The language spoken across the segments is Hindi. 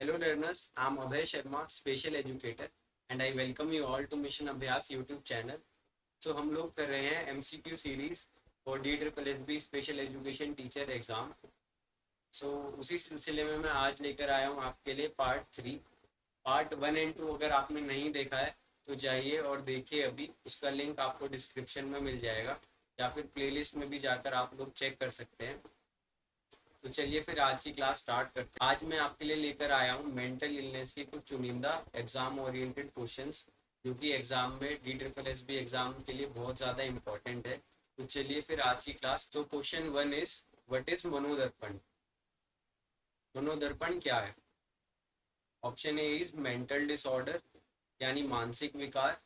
Hello learners, I'm Abhay Sharma, Special Educator, and I welcome you all to Mission Abhyas YouTube channel. So हम लोग कर रहे हैं MCQ सीरीज और DSSB special education teacher exam. उसी सिलसिले में मैं आज लेकर आया हूँ आपके लिए पार्ट 3। पार्ट 1 एंड 2 अगर आपने नहीं देखा है तो जाइए और देखिए, अभी उसका लिंक आपको डिस्क्रिप्शन में मिल जाएगा या फिर प्लेलिस्ट में भी जाकर आप लोग चेक कर सकते हैं। तो चलिए फिर आज की क्लास स्टार्ट करते हैं। आज मैं आपके लिए लेकर आया हूँ मेंटल इलनेस के कुछ चुनिंदा एग्जाम ओरिएंटेड क्वेश्चंस, जो कि एग्जाम में DSSB एग्जाम के लिए बहुत ज़्यादा इंपॉर्टेंट है। तो चलिए फिर आज की क्लास। तो question 1 is, what is Manodarpan? Manodarpan क्या है? Option A is mental disorder यानी मानसिक विकार।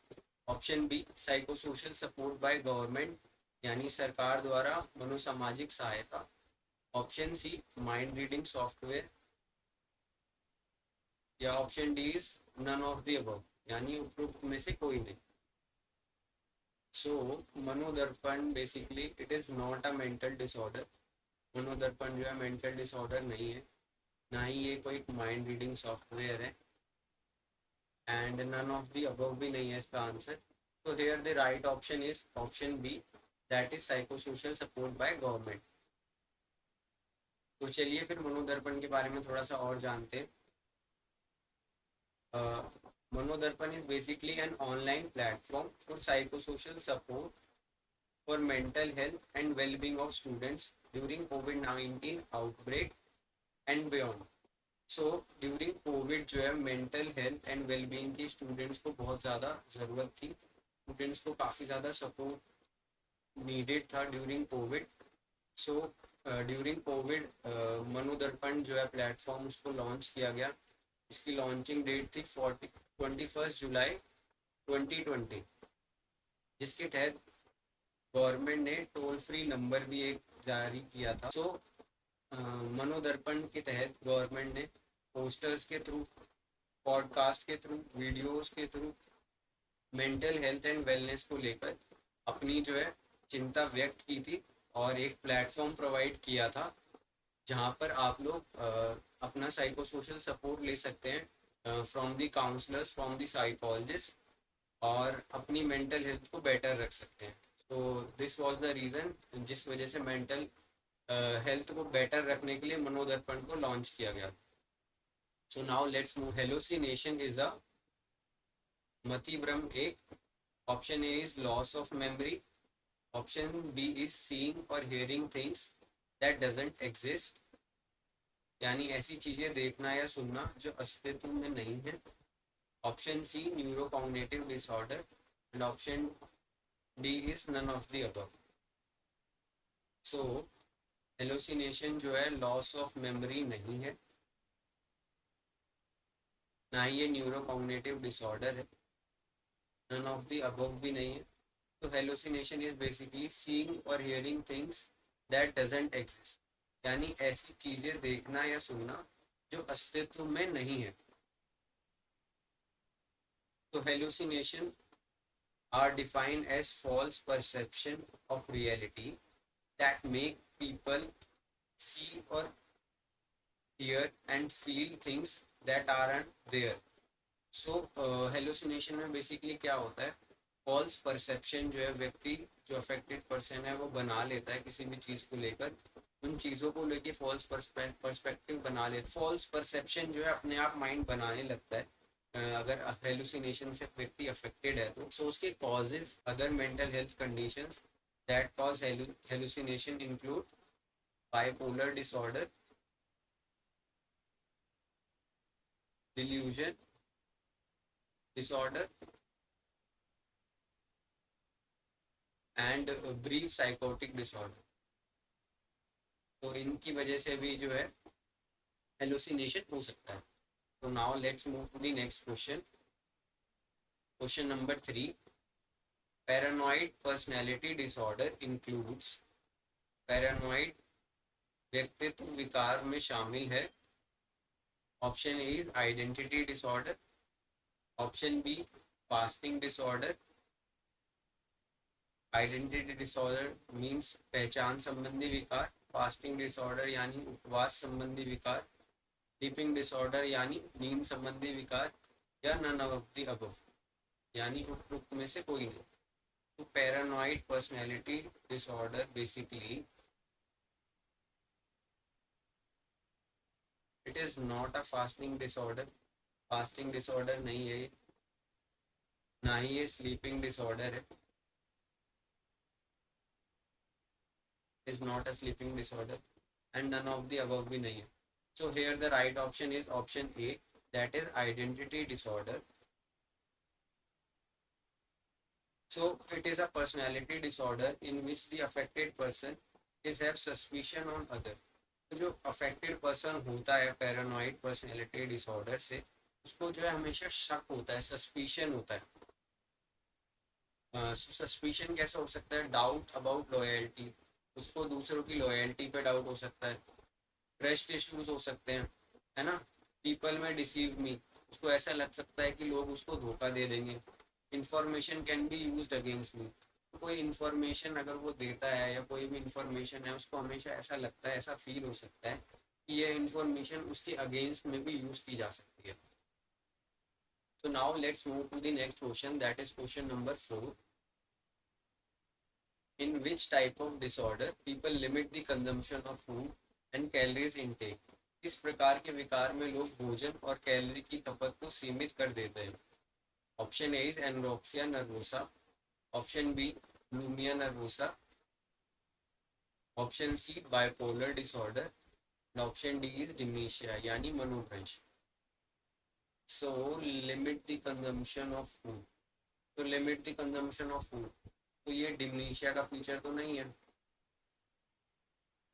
Option B psycho social support by government यानी सरकार द्वारा मनोसामाजिक सहायता। Option C mind reading software, या option D is none of the above यानी उपरोक्त में से कोई नहीं। So Manodarpan basically it is not a mental disorder. Manodarpan जो है मेंटल डिसऑर्डर नहीं है, ना ही ये कोई माइंड रीडिंग सॉफ्टवेयर है, and none of the above भी नहीं है इसका आंसर। तो here the right option is option B, that is psycho social support by government. तो चलिए फिर मनोदर्पण के बारे में थोड़ा सा और जानते हैं। Monodarpan is basically an online platform for psychosocial support for mental health and well-being of students during COVID-19 outbreak and beyond. So during Covid जो है मेंटल हेल्थ एंड वेलबींग की स्टूडेंट्स को बहुत ज़्यादा ज़रूरत थी। स्टूडेंट्स को काफ़ी ज़्यादा सपोर्ट नीडेड था during Covid. So during Covid Manodarpan जो है प्लेटफॉर्म उसको लॉन्च किया गया। इसकी लॉन्चिंग डेट थी 21 जुलाई 2020, जिसके तहत गवर्नमेंट ने टोल फ्री नंबर भी एक जारी किया था। मनोदर्पण के तहत गवर्नमेंट ने पोस्टर्स के थ्रू, पॉडकास्ट के थ्रू, वीडियोस के through mental health and wellness को लेकर अपनी जो है चिंता व्यक्त की थी और एक प्लेटफॉर्म प्रोवाइड किया था जहाँ पर आप लोग अपना साइको सोशल सपोर्ट ले सकते हैं from the counsellors, from the psychologist, और अपनी मेंटल हेल्थ को बेटर रख सकते हैं। तो दिस वाज द रीज़न जिस वजह से मेंटल हेल्थ को बेटर रखने के लिए मनोदर्पण को लॉन्च किया गया। So now let's move. Hallucination is a मति भ्रम एक। Option A is loss of memory. Option B is seeing और hearing things that doesn't exist यानी ऐसी चीजें देखना या सुनना जो अस्तित्व में नहीं है। Option C neurocognitive disorder, and option D is none of the above. So hallucination जो है लॉस ऑफ मेमोरी नहीं है, ना ही ये न्यूरोकॉग्निटिव डिसऑर्डर है, नन ऑफ द अबव भी नहीं है। तो हेलोसिनेशन इज बेसिकली सीइंग और hearing things that doesn't exist यानी ऐसी चीजें देखना या सुनना जो अस्तित्व में नहीं है। तो hallucination are defined as false perception of reality that make people see or hear and feel things that aren't there. So hallucination में बेसिकली क्या होता है, फॉल्स परसेप्शन जो है व्यक्ति, जो अफेक्टेड पर्सन है वो बना लेता है किसी भी चीज़ को लेकर, उन चीज़ों को लेके फॉल्स पर्सपेक्टिव बना ले, फॉल्स परसेप्शन जो है अपने आप माइंड बनाने लगता है। अगर हेलुसिनेशन से व्यक्ति अफेक्टेड है तो उसके causes other mental health conditions that cause hallucination include bipolar disorder, delusion disorder and brief psychotic disorder. तो इनकी वजह से भी जो है हेलुसिनेशन हो सकता है। तो now let's move to the next question. Question number 3, paranoid personality disorder includes. पैरानॉइड व्यक्तित्व विकार में शामिल है। Option A is identity disorder. Option B fasting disorder. Identity disorder means पहचान संबंधी विकार, फास्टिंग डिसऑर्डर यानी उपवास संबंधी विकार, स्लीपिंग डिसऑर्डर यानी नींद संबंधी विकार, या नन ऑफ द अबव यानी उपरोक्त में से कोई नहीं। तो paranoid personality disorder basically it is not a fasting disorder, fasting disorder नहीं है, ना ही ये स्लीपिंग डिसऑर्डर है, is not a sleeping disorder and none of the above भी नहीं है। So here the right option is option A, that is identity disorder. So it is a personality disorder in which the affected person is have suspicion on other. तो जो affected person होता है paranoid personality disorder से, उसको जो है हमेशा शक होता है, suspicion होता है। सस्पिशन कैसा हो सकता है? डाउट अबाउट लॉयल्टी, उसको दूसरों की लॉयल्टी पे डाउट हो सकता है। ट्रस्ट इश्यूज हो सकते हैं, है ना। पीपल में डिसीव मी, उसको ऐसा लग सकता है कि लोग उसको धोखा दे देंगे। Information can be used against me, कोई इंफॉर्मेशन अगर वो देता है या कोई भी इंफॉर्मेशन है, उसको हमेशा ऐसा लगता है, ऐसा फील हो सकता है कि ये इंफॉर्मेशन उसके अगेंस्ट में भी यूज की जा सकती है। So now let's move to the next question, that is question number 4. In which type of disorder people limit the consumption of food and calories intake? किस प्रकार के विकार में लोग भोजन और कैलोरी की खपत को सीमित कर देते हैं? Option A is anorexia nervosa, option B bulimia nervosa, option C bipolar disorder, option D is dementia यानी मनोभ्रंश। So limit the consumption of food, तो limit the consumption of food, तो ये डिमेंशिया का फीचर तो नहीं है,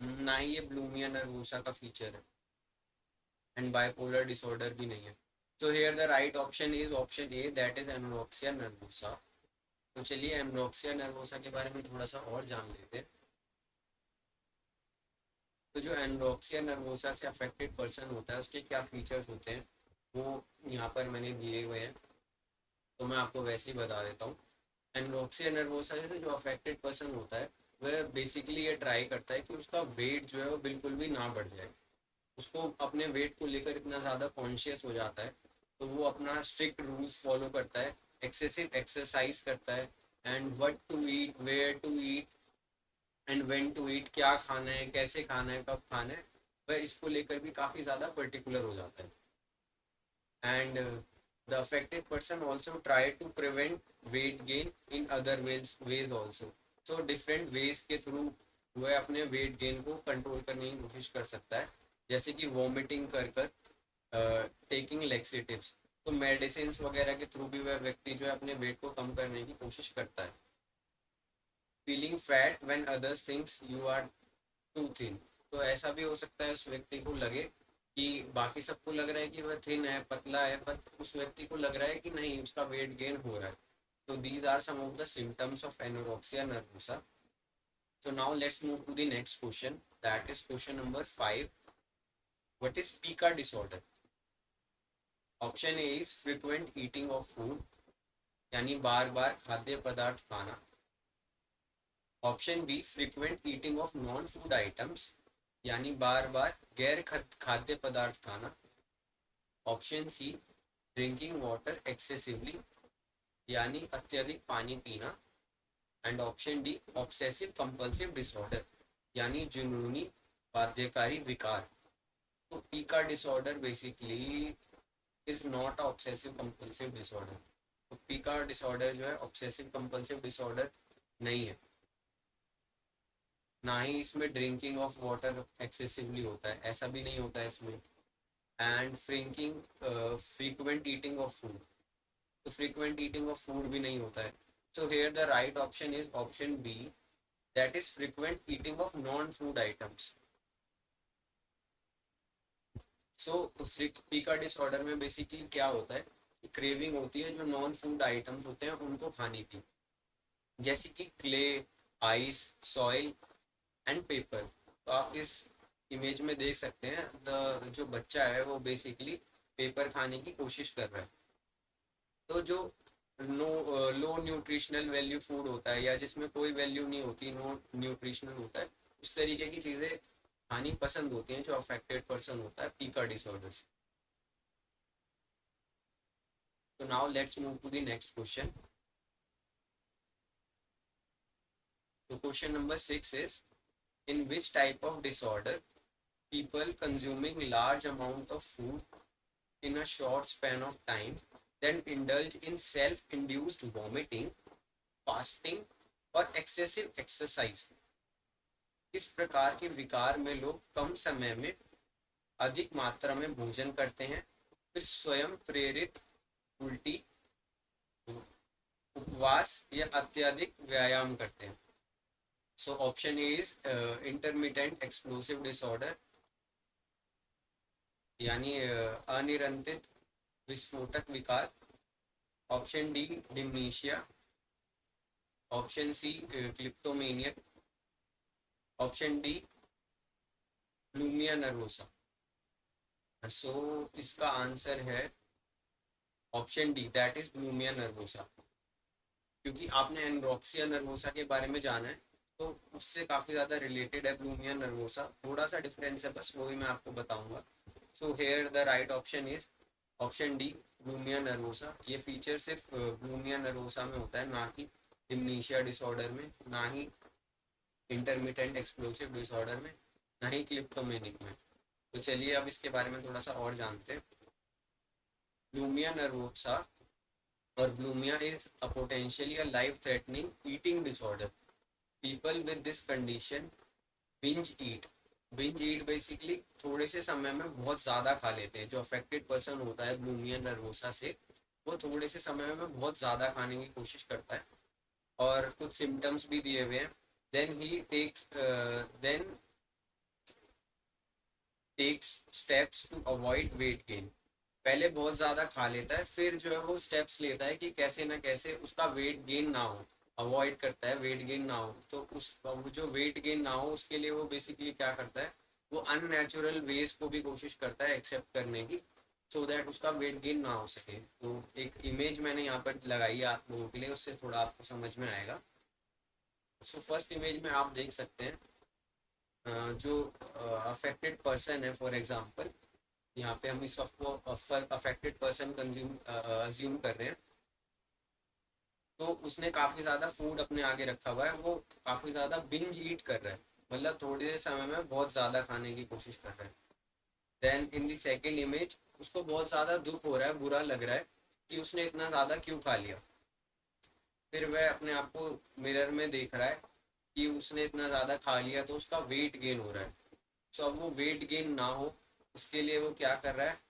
ना ही ये ब्लूमिया नर्वोसा का फीचर है, एंड बाइपोलर डिसऑर्डर भी नहीं है। तो here the right option is option A, that is anorexia nervosa. तो चलिए एनोरेक्सिया नर्वोसा के बारे में थोड़ा सा और जान लेते हैं। तो जो एनोरेक्सिया नर्वोसा से अफेक्टेड पर्सन होता है, उसके क्या फीचर्स होते हैं वो यहाँ पर मैंने दिए हुए हैं, तो मैं आपको वैसे ही बता देता हूँ। एनोरेक्सिया नर्वोसा से जो अफेक्टेड पर्सन होता है, वह बेसिकली ये ट्राई करता है कि उसका वेट जो है वो बिल्कुल भी ना बढ़ जाए। उसको अपने वेट को लेकर इतना ज़्यादा कॉन्शियस हो जाता है, तो वो अपना स्ट्रिक्ट रूल्स फॉलो करता है, एक्सेसिव एक्सरसाइज करता है, and what to eat, where to eat and when to eat, क्या खाना है, कैसे खाना है, कब खाना है, वह इसको लेकर भी काफ़ी ज़्यादा पर्टिकुलर हो जाता है। And the affected person also try to prevent weight gain in other ways also. So different ways के थ्रू वह अपने वेट गेन को कंट्रोल करने की कोशिश कर सकता है, जैसे कि वॉमिटिंग कर कर, टेकिंग लेक्सेटिव्स, तो मेडिसिन वगैरह के थ्रू भी वह व्यक्ति जो है अपने वेट को कम करने की कोशिश करता है। Feeling fat when others thinks you are too thin, तो ऐसा भी हो सकता है उस व्यक्ति को लगे कि बाकी सबको लग रहा है कि वह थिन है, पतला है, पर उस व्यक्ति को लग रहा है कि नहीं, उसका वेट गेन हो रहा है। तो these are some of the symptoms of anorexia nervosa. So now let's move to the next question, that is question number 5. What is pica disorder? Option A is frequent eating of food यानी बार बार खाद्य पदार्थ खाना, option B frequent eating of non food items यानी बार बार गैर खाद्य पदार्थ खाना, option C drinking water excessively यानी अत्यधिक पानी पीना, and option D obsessive compulsive disorder यानी जुनूनी बाध्यकारी विकार। तो pica disorder basically is not obsessive compulsive disorder. तो पीका डिसऑर्डर जो है ऑब्सेसिव कंपल्सिव डिसऑर्डर नहीं है, ना ही इसमें ड्रिंकिंग ऑफ वाटर एक्सेसिवली होता है, ऐसा भी नहीं होता है इसमें, and frequent eating of food, तो फ्रीक्वेंट ईटिंग ऑफ फूड भी नहीं होता है। So here the right option is option B, that is frequent eating of non food items. So pica disorder में बेसिकली क्या होता है, क्रेविंग होती है जो नॉन फूड आइटम्स होते हैं उनको खाने की, जैसे कि clay, ice, soil and paper. तो आप इस इमेज में देख सकते हैं, द जो बच्चा है वो बेसिकली पेपर खाने की कोशिश कर रहा है। तो जो लो न्यूट्रिशनल वैल्यू फूड होता है या जिसमें कोई वैल्यू नहीं होती, नो न्यूट्रिशनल होता है, उस तरीके की चीज़ें खानी पसंद होती हैं जो अफेक्टेड पर्सन होता है पीका डिसऑर्डर से. तो now let's move to the next question. तो question number 6 is, in which type of disorder people consuming large amount of food in a short span of time then indulge in self-induced vomiting, fasting और excessive exercise. इस प्रकार के विकार में लोग कम समय में अधिक मात्रा में भोजन करते हैं, फिर स्वयं प्रेरित उल्टी, उपवास या अत्यधिक व्यायाम करते हैं. So option A is intermittent explosive disorder, यानी अनिरंतित विस्फोटक विकार. Option D dementia. Option C kleptomania. Option D bulimia nervosa. So इसका आंसर है option D, that is bulimia nervosa. क्योंकि आपने एनरोक्सिया नर्वोसा के बारे में जाना है, तो उससे काफ़ी ज़्यादा रिलेटेड है ब्लूमिया नर्वोसा. थोड़ा सा डिफरेंस है बस, वो भी मैं आपको बताऊंगा. So here the right option is option D bulimia nervosa. ये फीचर सिर्फ ब्लूमिया नर्वोसा में होता है, ना कि डिमनीशिया डिसऑर्डर में, ना ही इंटरमिटेंट एक्सप्लोसिव डिसऑर्डर में, ना ही क्लिप्टोमेनिक में. तो चलिए अब इसके बारे में थोड़ा सा और जानते हैं. ब्लूमिया नर्वोसा और bulimia is a potentially a life threatening eating disorder. People with this condition binge eat. Binge eat basically थोड़े से समय में बहुत ज़्यादा खा लेते हैं. जो अफेक्टेड पर्सन होता है ब्लूमिया नर्वोसा से, वो थोड़े से समय में बहुत ज़्यादा खाने की कोशिश करता है, और कुछ सिम्टम्स भी दिए हुए हैं. Then he takes steps to avoid weight gain. पहले बहुत ज़्यादा खा लेता है, फिर जो है वो स्टेप्स लेता है कि कैसे ना कैसे उसका वेट गेन ना हो. अवॉइड करता है वेट गेन ना हो. तो उस जो वेट गेन ना हो उसके लिए वो बेसिकली क्या करता है, वो अननेचुरल वेज को भी कोशिश करता है एक्सेप्ट करने की, सो दैट उसका वेट गेन ना हो सके. तो एक इमेज मैंने यहाँ पर लगाई है आप लोगों के लिए, उससे थोड़ा आपको समझ में आएगा. सो फर्स्ट इमेज में आप देख सकते हैं जो अफेक्टेड पर्सन है. फॉर एग्जांपल यहाँ पे हम इस सबको अफेक्टेड पर्सन कंज्यूम अज्यूम कर रहे हैं. तो उसने काफ़ी ज़्यादा फूड अपने आगे रखा हुआ है, वो काफ़ी ज़्यादा बिंज ईट कर रहा है, मतलब थोड़ी देर समय में बहुत ज़्यादा खाने की कोशिश कर रहा है. Then in the second image उसको बहुत ज़्यादा दुख हो रहा है, बुरा लग रहा है कि उसने इतना ज़्यादा क्यों खा लिया. फिर वह अपने आप को मिरर में देख रहा है कि उसने इतना ज़्यादा खा लिया, तो उसका वेट गेन हो रहा है. सो अब वो वेट गेन ना हो उसके लिए वो क्या कर रहा है,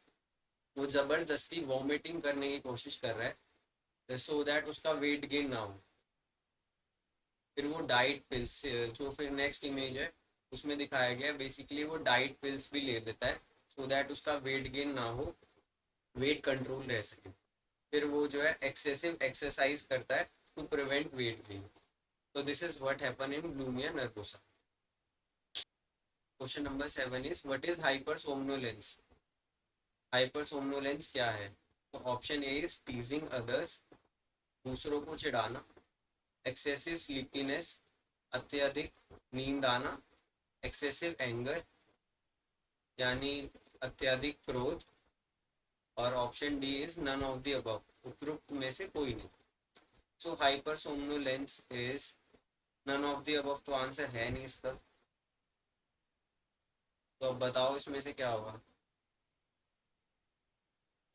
वो ज़बरदस्ती वॉमिटिंग करने की कोशिश कर रहा है, सो दैट उसका वेट गेन ना हो. फिर वो डाइट पिल्स, जो फिर नेक्स्ट इमेज है उसमें दिखाया गया, बेसिकली वो डाइट पिल्स भी ले लेता है, सो दैट उसका वेट गेन ना हो, वेट कंट्रोल रह सके. फिर वो जो है एक्सेसिव एक्सरसाइज करता है टू प्रिवेंट वेट गेन. तो this is what happen in bulimia nervosa. Question number 7 is, what is hypersomnolence. Hypersomnolence क्या है. तो option A is teasing others, दूसरों को चिढ़ाना. एक्सेसिव स्लीपीनेस, अत्यधिक नींद आना. एक्सेसिव एंगर, यानी अत्यधिक क्रोध. और option D is none of the above, उपरोक्त में से कोई नहीं. So hypersomnolence is none of the above, तो आंसर है नहीं इसका. तो अब बताओ इसमें से क्या होगा.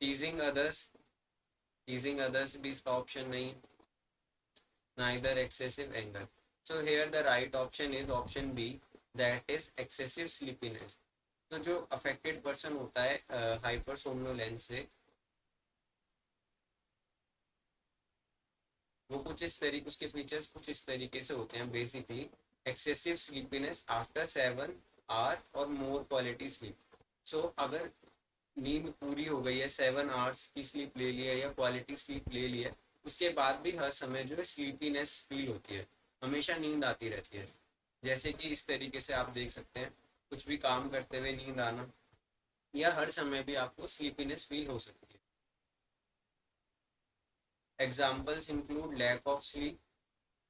टीजिंग अदर्स, टीजिंग अदर्स भी इसका ऑप्शन नहीं. Neither excessive anger. So here the right option is option B, that is excessive sleepiness. तो जो अफेक्टेड पर्सन होता है हाइपर सोमनोलेंस से, वो कुछ इस तरीके, उसके फीचर्स कुछ इस तरीके से होते हैं basically. Excessive sleepiness after 7 hour और मोर क्वालिटी स्लीप. सो अगर नींद पूरी हो गई है, 7 आवर्स की स्लीप ले लिया या क्वालिटी स्लीप ले लिया, उसके बाद भी हर समय जो है स्लीपीनेस फील होती है, हमेशा नींद आती रहती है. जैसे कि इस तरीके से आप देख सकते हैं, कुछ भी काम करते हुए नींद आना, या हर समय भी आपको स्लीपीनेस फील हो सकती है. Examples include lack of sleep,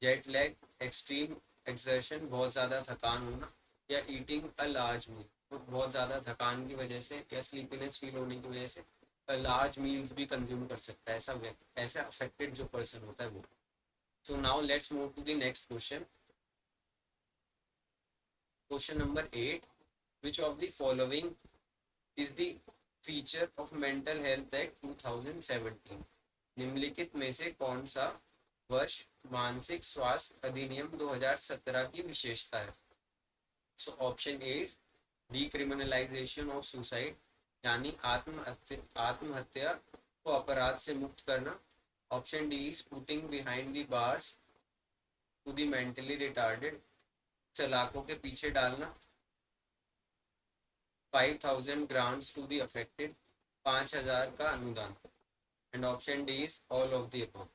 jet lag, extreme exertion, बहुत ज़्यादा थकान होना, या ईटिंग अ लार्ज मील, तो बहुत ज़्यादा थकान की वजह से या स्लीपीनेस फील होने की वजह से लार्ज मील्स भी कंज्यूम कर सकता है, ऐसा अफेक्टेड जो पर्सन होता है वो. So now let's move to the next question. Question number 8. Which of the following is the feature of mental health act 2017? निम्नलिखित में से कौन सा वर्ष मानसिक स्वास्थ्य अधिनियम 2017 की विशेषता है? So option A is decriminalisation of suicide, यानी आत्महत्या को अपराध से मुक्त करना. Option D is putting behind the bars to the mentally retarded, सलाखों के पीछे डालना. 5,000 ग्रांट्स टू द अफेक्टेड, 5,000 का अनुदान. And option D is all of the above.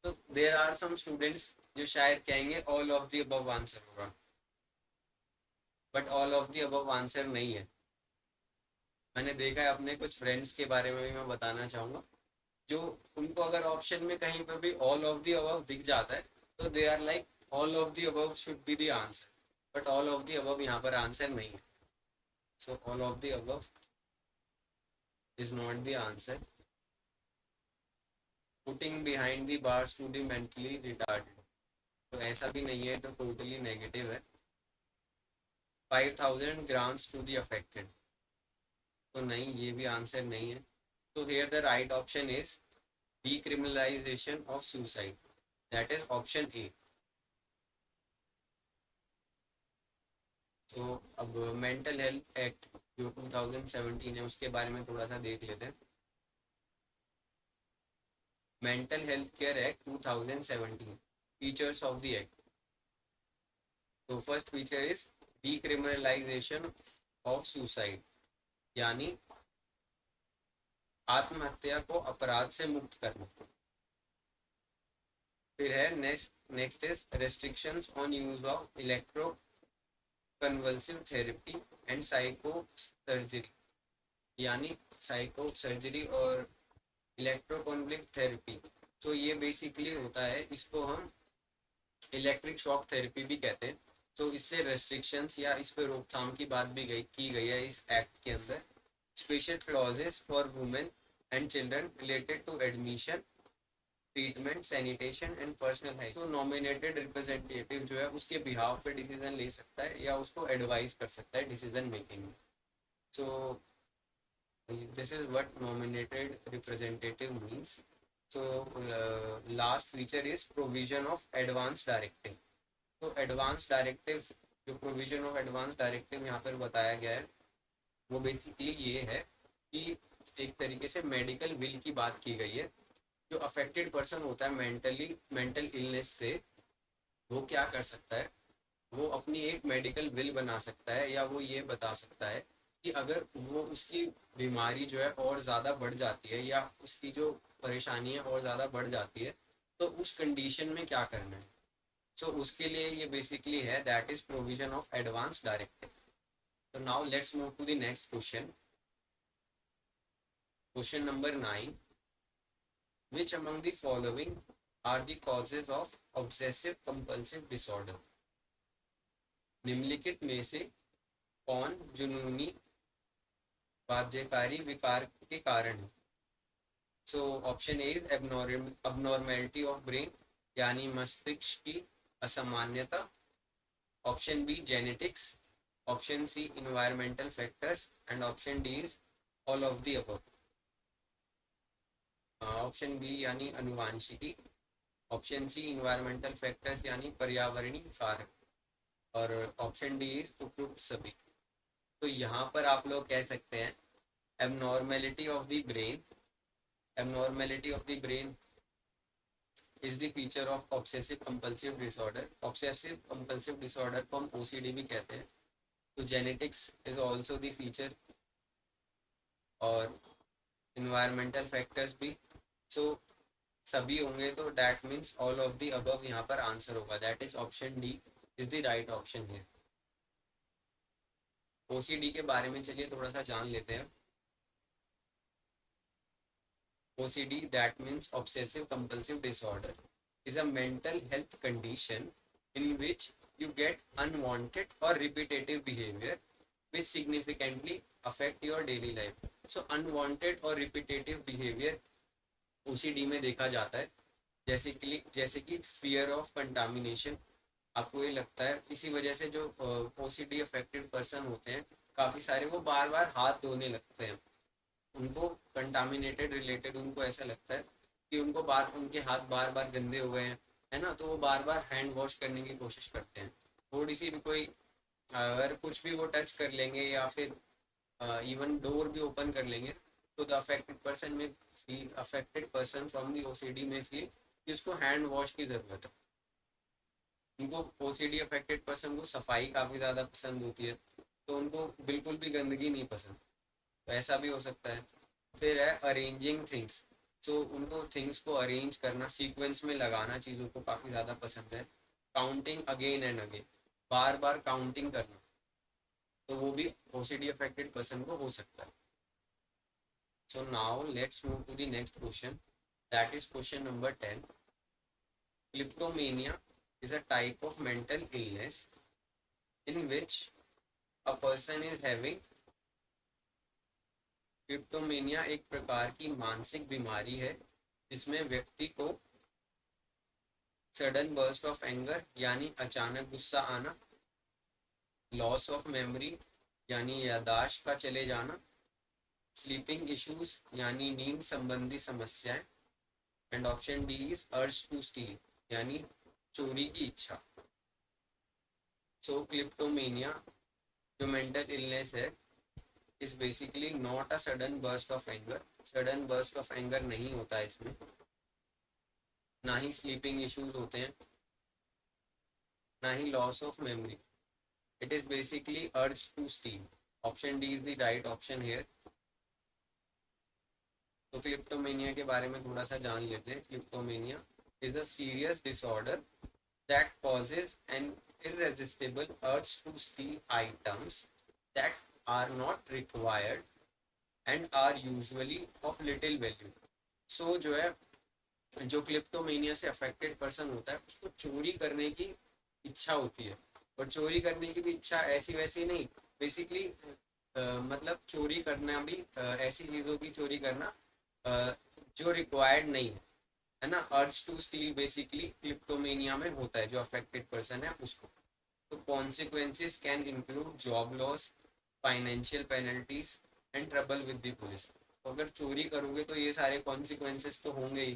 तो देयर आर सम स्टूडेंट्स जो शायद कहेंगे all of the above answer होगा, but all of the above answer नहीं है. मैंने देखा है अपने कुछ फ्रेंड्स के बारे में भी मैं बताना चाहूंगा, जो उनको अगर ऑप्शन में कहीं पर भी ऑल ऑफ द अबव दिख जाता है तो they are like all of the above should be the answer, but all of the above यहाँ पर आंसर नहीं है. So all of the above is not the answer. Putting behind the bars to the mentally retarded, तो ऐसा भी नहीं है, तो टोटली नेगेटिव है. 5,000 ग्रांट्स टू द अफेक्टेड, तो नहीं, ये भी आंसर नहीं है. तो here the right option is decriminalization of suicide, that is option A. तो अब मेंटल हेल्थ एक्ट जो 2017 है उसके बारे में थोड़ा सा देख लेते हैं. Mental health care act 2017, features of the act. तो first feature is decriminalisation of suicide, यानी आत्महत्या को अपराध से मुक्त करना. फिर है next is restrictions on use of electro convulsive therapy and psycho surgery, यानी साइको सर्जरी और इलेक्ट्रोकॉन्वलिक थेरेपी. तो ये बेसिकली होता है, इसको हम इलेक्ट्रिक शॉक थेरेपी भी कहते हैं. तो इससे रेस्ट्रिक्शंस या इस पे रोकथाम की बात भी की गई है इस एक्ट के अंदर. Special clauses for women and children related to admission, treatment, sanitation and personal hygiene. तो नॉमिनेटेड रिप्रेजेंटेटिव जो है उसके बिहाव पे डिसीजन ले सकता है या उसको एडवाइस कर सकता है डिसीजन मेकिंग में. सो this is what nominated representative means. So last feature is provision of advance directive. तो advance directive, जो provision of advance directive यहाँ पर बताया गया है वो बेसिकली ये है कि एक तरीके से मेडिकल विल की बात की गई है. जो अफेक्टेड पर्सन होता है मेंटल इलनेस से, वो क्या कर सकता है, वो अपनी एक मेडिकल बिल बना सकता है या वो ये बता सकता है कि अगर वो उसकी बीमारी जो है और ज़्यादा बढ़ जाती है या उसकी जो परेशानी है और ज़्यादा बढ़ जाती है तो उस कंडीशन में क्या करना है. सो उसके लिए ये बेसिकली है, that is provision of advance directive. तो now let's move to the next question. Question number 9. Which among the following are the causes of obsessive compulsive disorder? निम्नलिखित में से कौन जुनूनी बाध्यकारी विकार के कारण है? So option A is abnormality of brain, यानी मस्तिष्क की असामान्यता. Option B genetics. Option C environmental factors and option D is all of the above. Option B यानी अनुवांशिकी, ऑप्शन सी इन्वायरमेंटल फैक्टर्स यानी पर्यावरणीय कारक, और ऑप्शन डी इज उपयुक्त सभी. तो यहाँ पर आप लोग कह सकते हैं abnormality of the brain. Abnormality of the brain is the feature of obsessive compulsive disorder. Obsessive compulsive disorder को हम OCD भी कहते हैं. तो genetics is also the feature और environmental factors भी. So सभी होंगे तो that means all of the above यहाँ पर आंसर होगा. That is option D is the right option here. OCD के बारे में चलिए थोड़ा सा जान लेते हैं. OCD, that means obsessive compulsive disorder, is a mental health condition in which you get unwanted or repetitive behavior which significantly affect your daily life. So unwanted और repetitive behavior OCD में देखा जाता है, जैसे कि फियर ऑफ कंटामिनेशन. आपको ये लगता है इसी वजह से जो OCD अफेक्टेड पर्सन होते हैं काफ़ी सारे, वो बार बार हाथ धोने लगते हैं. उनको कंटामिनेटेड रिलेटेड उनको ऐसा लगता है कि उनके हाथ बार बार गंदे हो गए हैं, है ना, तो वो बार बार हैंड वॉश करने की कोशिश करते हैं. थोड़ी सी भी कोई अगर कुछ भी वो टच कर लेंगे या फिर इवन डोर भी ओपन कर लेंगे, तो the affected person from the OCD में फील कि उसको हैंड वॉश की ज़रूरत है. उनको OCD अफेक्टेड पर्सन को सफाई काफ़ी ज़्यादा पसंद होती है, तो उनको बिल्कुल भी गंदगी नहीं पसंद. तो ऐसा भी हो सकता है. फिर है अरेंजिंग थिंग्स. तो उनको थिंग्स को अरेंज करना, सीक्वेंस में लगाना चीज़ों को काफ़ी ज़्यादा पसंद है. Counting again and again, bar bar counting करना, तो वो भी OCD अफेक्टेड पर्सन को हो सकता है. So now let's move to the next question. That is question number 10. Kleptomania is a type of mental illness in which a person is having. क्लिप्टोमेनिया एक प्रकार की मानसिक बीमारी है जिसमें व्यक्ति को सडन बर्स्ट ऑफ एंगर यानी अचानक गुस्सा आना, लॉस ऑफ मेमोरी यानी याददाश्त का चले जाना, स्लीपिंग इश्यूज यानी नींद संबंधी समस्याएं, and option D is urge to steal यानी चोरी की इच्छा. सो क्लिप्टोमेनिया जो मेंटल इलनेस है is basically not a sudden burst of anger. Sudden burst of anger नहीं होता है इसमें, ना ही स्लीपिंग इश्यूज होते हैं, ना ही loss of memory. It is basically urge to steal. Option D is the right option here. तो क्लिप्टोमेनिया के बारे में थोड़ा सा जान लेते हैं. Kleptomania is a serious disorder that causes an irresistible urge to steal items that are not required and are usually of little value. So जो है, जो क्लिप्टोमेनिया से अफेक्टेड पर्सन होता है उसको चोरी करने की इच्छा होती है. और चोरी करने की भी इच्छा ऐसी वैसी नहीं, बेसिकली मतलब चोरी करना भी ऐसी चीज़ों की चोरी करना जो रिक्वायर्ड नहीं है ना. अर्ज टू स्टील बेसिकली क्लिप्टोमेनिया में होता है, जो अफेक्टेड पर्सन है उसको. तो consequences can include job loss, financial penalties and trouble with the police. तो अगर चोरी करोगे तो ये सारे कॉन्सिक्वेंसेस तो होंगे ही,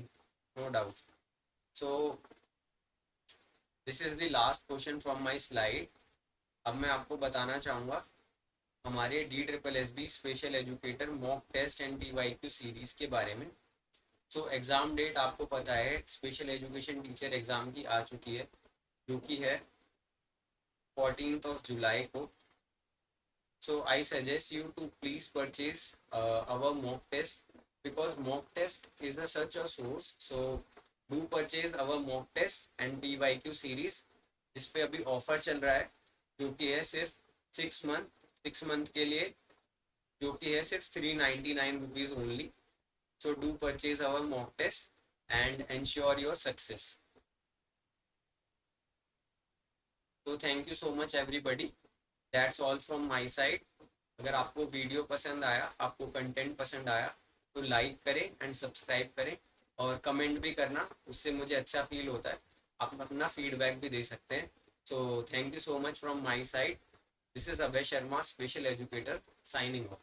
no doubt. So this is the last question from my slide. अब मैं आपको बताना चाहूँगा हमारे DSSB special educator mock test and PYQ series के बारे में. सो एग्ज़ाम डेट आपको पता है, स्पेशल एजुकेशन टीचर एग्ज़ाम की आ चुकी है, जो कि है 14th जुलाई को. So I suggest you to please purchase our mock test, because mock test is a such a source. So do purchase our mock test and PYQ series. इस पर अभी ऑफर चल रहा है जो कि है सिर्फ 6 मंथ के लिए, जो कि है सिर्फ 399 rupees only. So do purchase our mock test and ensure your success. So thank you so much everybody. That's all from my side. अगर आपको वीडियो पसंद आया, आपको कंटेंट पसंद आया, तो लाइक करें एंड सब्सक्राइब करें और कमेंट भी करना, उससे मुझे अच्छा फील होता है. आप अपना फीडबैक भी दे सकते हैं. So thank you so much from my side. This is Abhay Sharma, special educator, signing off.